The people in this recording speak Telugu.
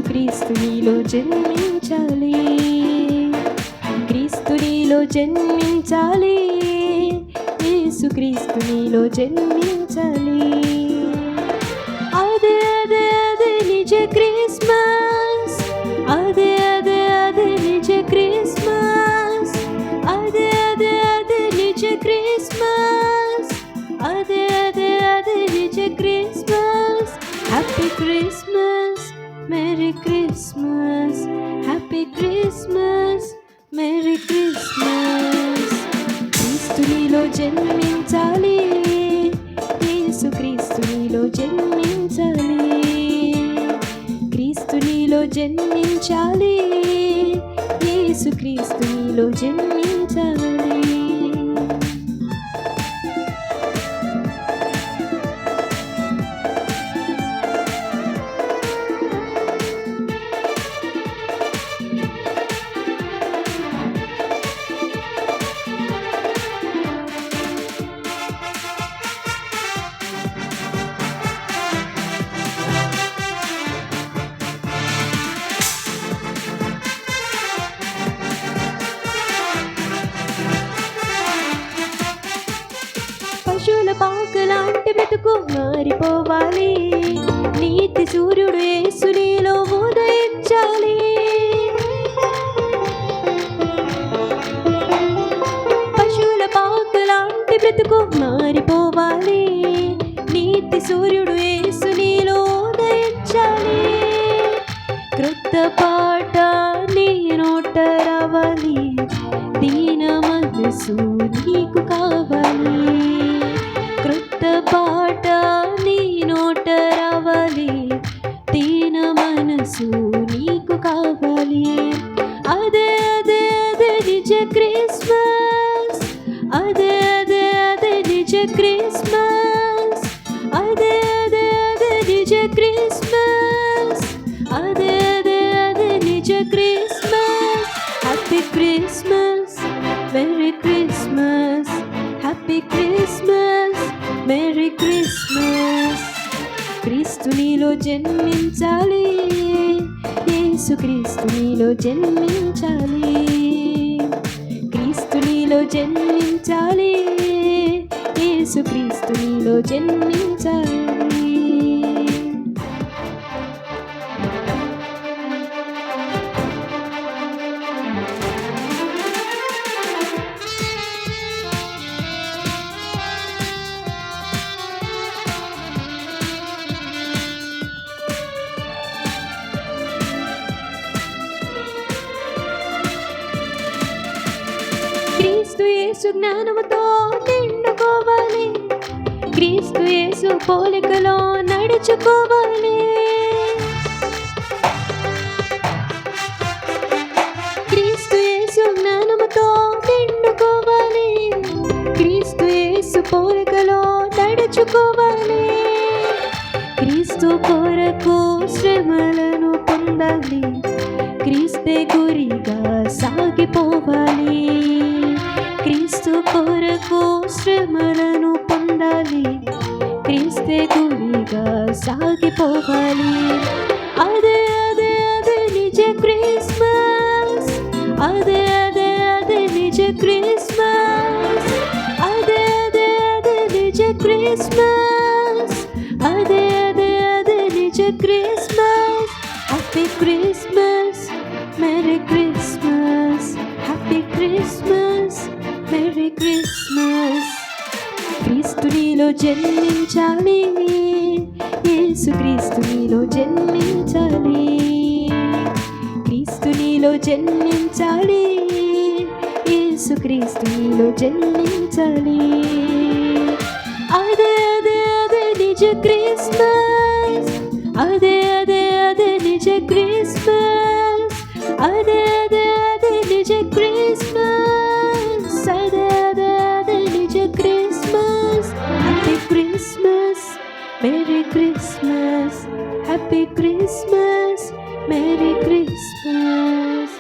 క్రీస్తు నీలో జన్మించాలి, క్రీస్తు నీలో జన్మించాలి, యేసుక్రీస్తు నీలో జన్మించాలి. అదే అదే అదే నిజ క్రిస్మస్, అదే అదే అదే నిజ క్రిస్మస్, అదే అదే అదే నిజ క్రిస్మస్, అదే అదే అదే నిజ Christmas. Happy Christmas, merry Christmas, happy Christmas, merry Christmas. క్రీస్తు నీలో జన్మించాలి, యేసుక్రీస్తు నీలో జన్మించాలి, క్రీస్తు నీలో జన్మించాలి, యేసుక్రీస్తు నీలో జన్మించాలి. పశువుల పాకలాంటి బ్రతుకు మారిపోవాలి, నీతి సూర్యుడు యేసు నీలో ఉదయించాలి. పశువుల పాకలాంటి బ్రతుకు మారిపోవాలి, నీతి సూర్యుడు యేసు నీలో ఉదయించాలి. క్రొత్త పాట నీ నోట రావాలి, దీన మనసు నీకు కావాలి. క్రొత్త పాట నీ నోట రావాలి, దీన మనసు నీకు కావాలి. అదే అదే అదే నిజ క్రిస్మస్, అదే అదే అదే నిజ క్రిస్మస్, అదే అదే అదే నిజ క్రిస్మస్, అదే అదే అదే నిజ Christmas. Happy Christmas, merry Christmas, happy Christmas, merry Christmas. క్రీస్తు నీలో జన్మించాలి, యేసుక్రీస్తు నీలో జన్మించాలి, క్రీస్తు నీలో జన్మించాలి, యేసుక్రీస్తు నీలో జన్మించాలి. క్రీస్తు యేసు జ్ఞానముతో నిండుకోవాలి, క్రీస్తు యేసు పోలికలో నడుచుకోవాలి. క్రీస్తు యేసు జ్ఞానముతో నిండుకోవాలి, క్రీస్తు యేసు పోలికలో నడుచుకోవాలి. క్రీస్తు కొరకు శ్రమలను పొందాలి, క్రీస్తే గురిగా సాగిపోవాలి. క్రీస్తు కొరకు శ్రమలను పొందాలి, క్రీస్తే గురిగా సాగిపోవాలి. అదే అదే అదే నిజ క్రిస్మస్, అదే అదే అదే నిజ క్రిస్మస్, అదే అదే అదే నిజ క్రిస్మస్, అదే అదే అదే నిజ Christmas. Happy Christmas, merry Christmas, happy Christmas, merry Christmas. క్రీస్తు నీలో జన్మించాలి, యేసుక్రీస్తు నీలో జన్మించాలి, క్రీస్తు నీలో జన్మించాలి, యేసుక్రీస్తు నీలో జన్మించాలి. అదే అదే అదే నిజ క్రిస్మస్, అదే అదే అదే నిజ క్రిస్మస్, అదే అదే అదే నిజ క్రిస్మస్, అదే అదే అదే నిజ Christmas. Happy Christmas, merry Christmas, happy Christmas, merry Christmas.